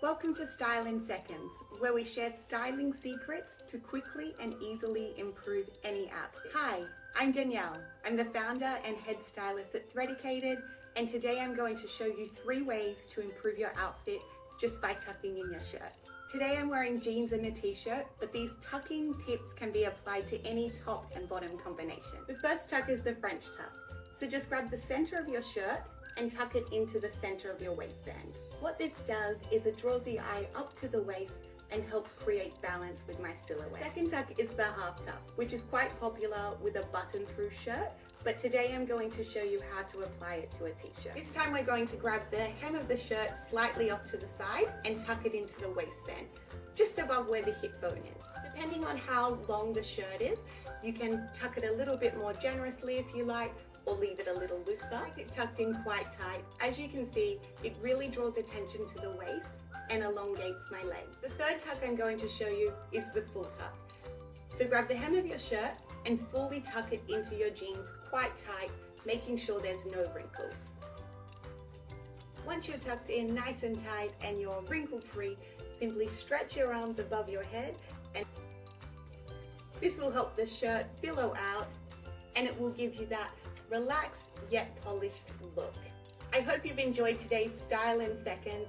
Welcome to Style in Seconds, where we share styling secrets to quickly and easily improve any outfit. Hi, I'm Danielle. I'm the founder and head stylist at Threadicated, and today I'm going to show you 3 ways to improve your outfit just by tucking in your shirt. Today I'm wearing jeans and a t-shirt, but these tucking tips can be applied to any top and bottom combination. The first tuck is the French tuck. So just grab the center of your shirt and tuck it into the center of your waistband. What this does is it draws the eye up to the waist and helps create balance with my silhouette. Second tuck is the half tuck, which is quite popular with a button-through shirt, but today I'm going to show you how to apply it to a t-shirt. This time we're going to grab the hem of the shirt slightly off to the side and tuck it into the waistband, just above where the hip bone is. Depending on how long the shirt is, you can tuck it a little bit more generously if you like, or leave it a little looser. I like it tucked in quite tight. As you can see, it really draws attention to the waist and elongates my legs. The third tuck I'm going to show you is the full tuck. So grab the hem of your shirt and fully tuck it into your jeans quite tight, making sure there's no wrinkles. Once you're tucked in nice and tight and you're wrinkle-free, simply stretch your arms above your head, and this will help the shirt billow out and it will give you that relaxed yet polished look. I hope you've enjoyed today's Style in Seconds.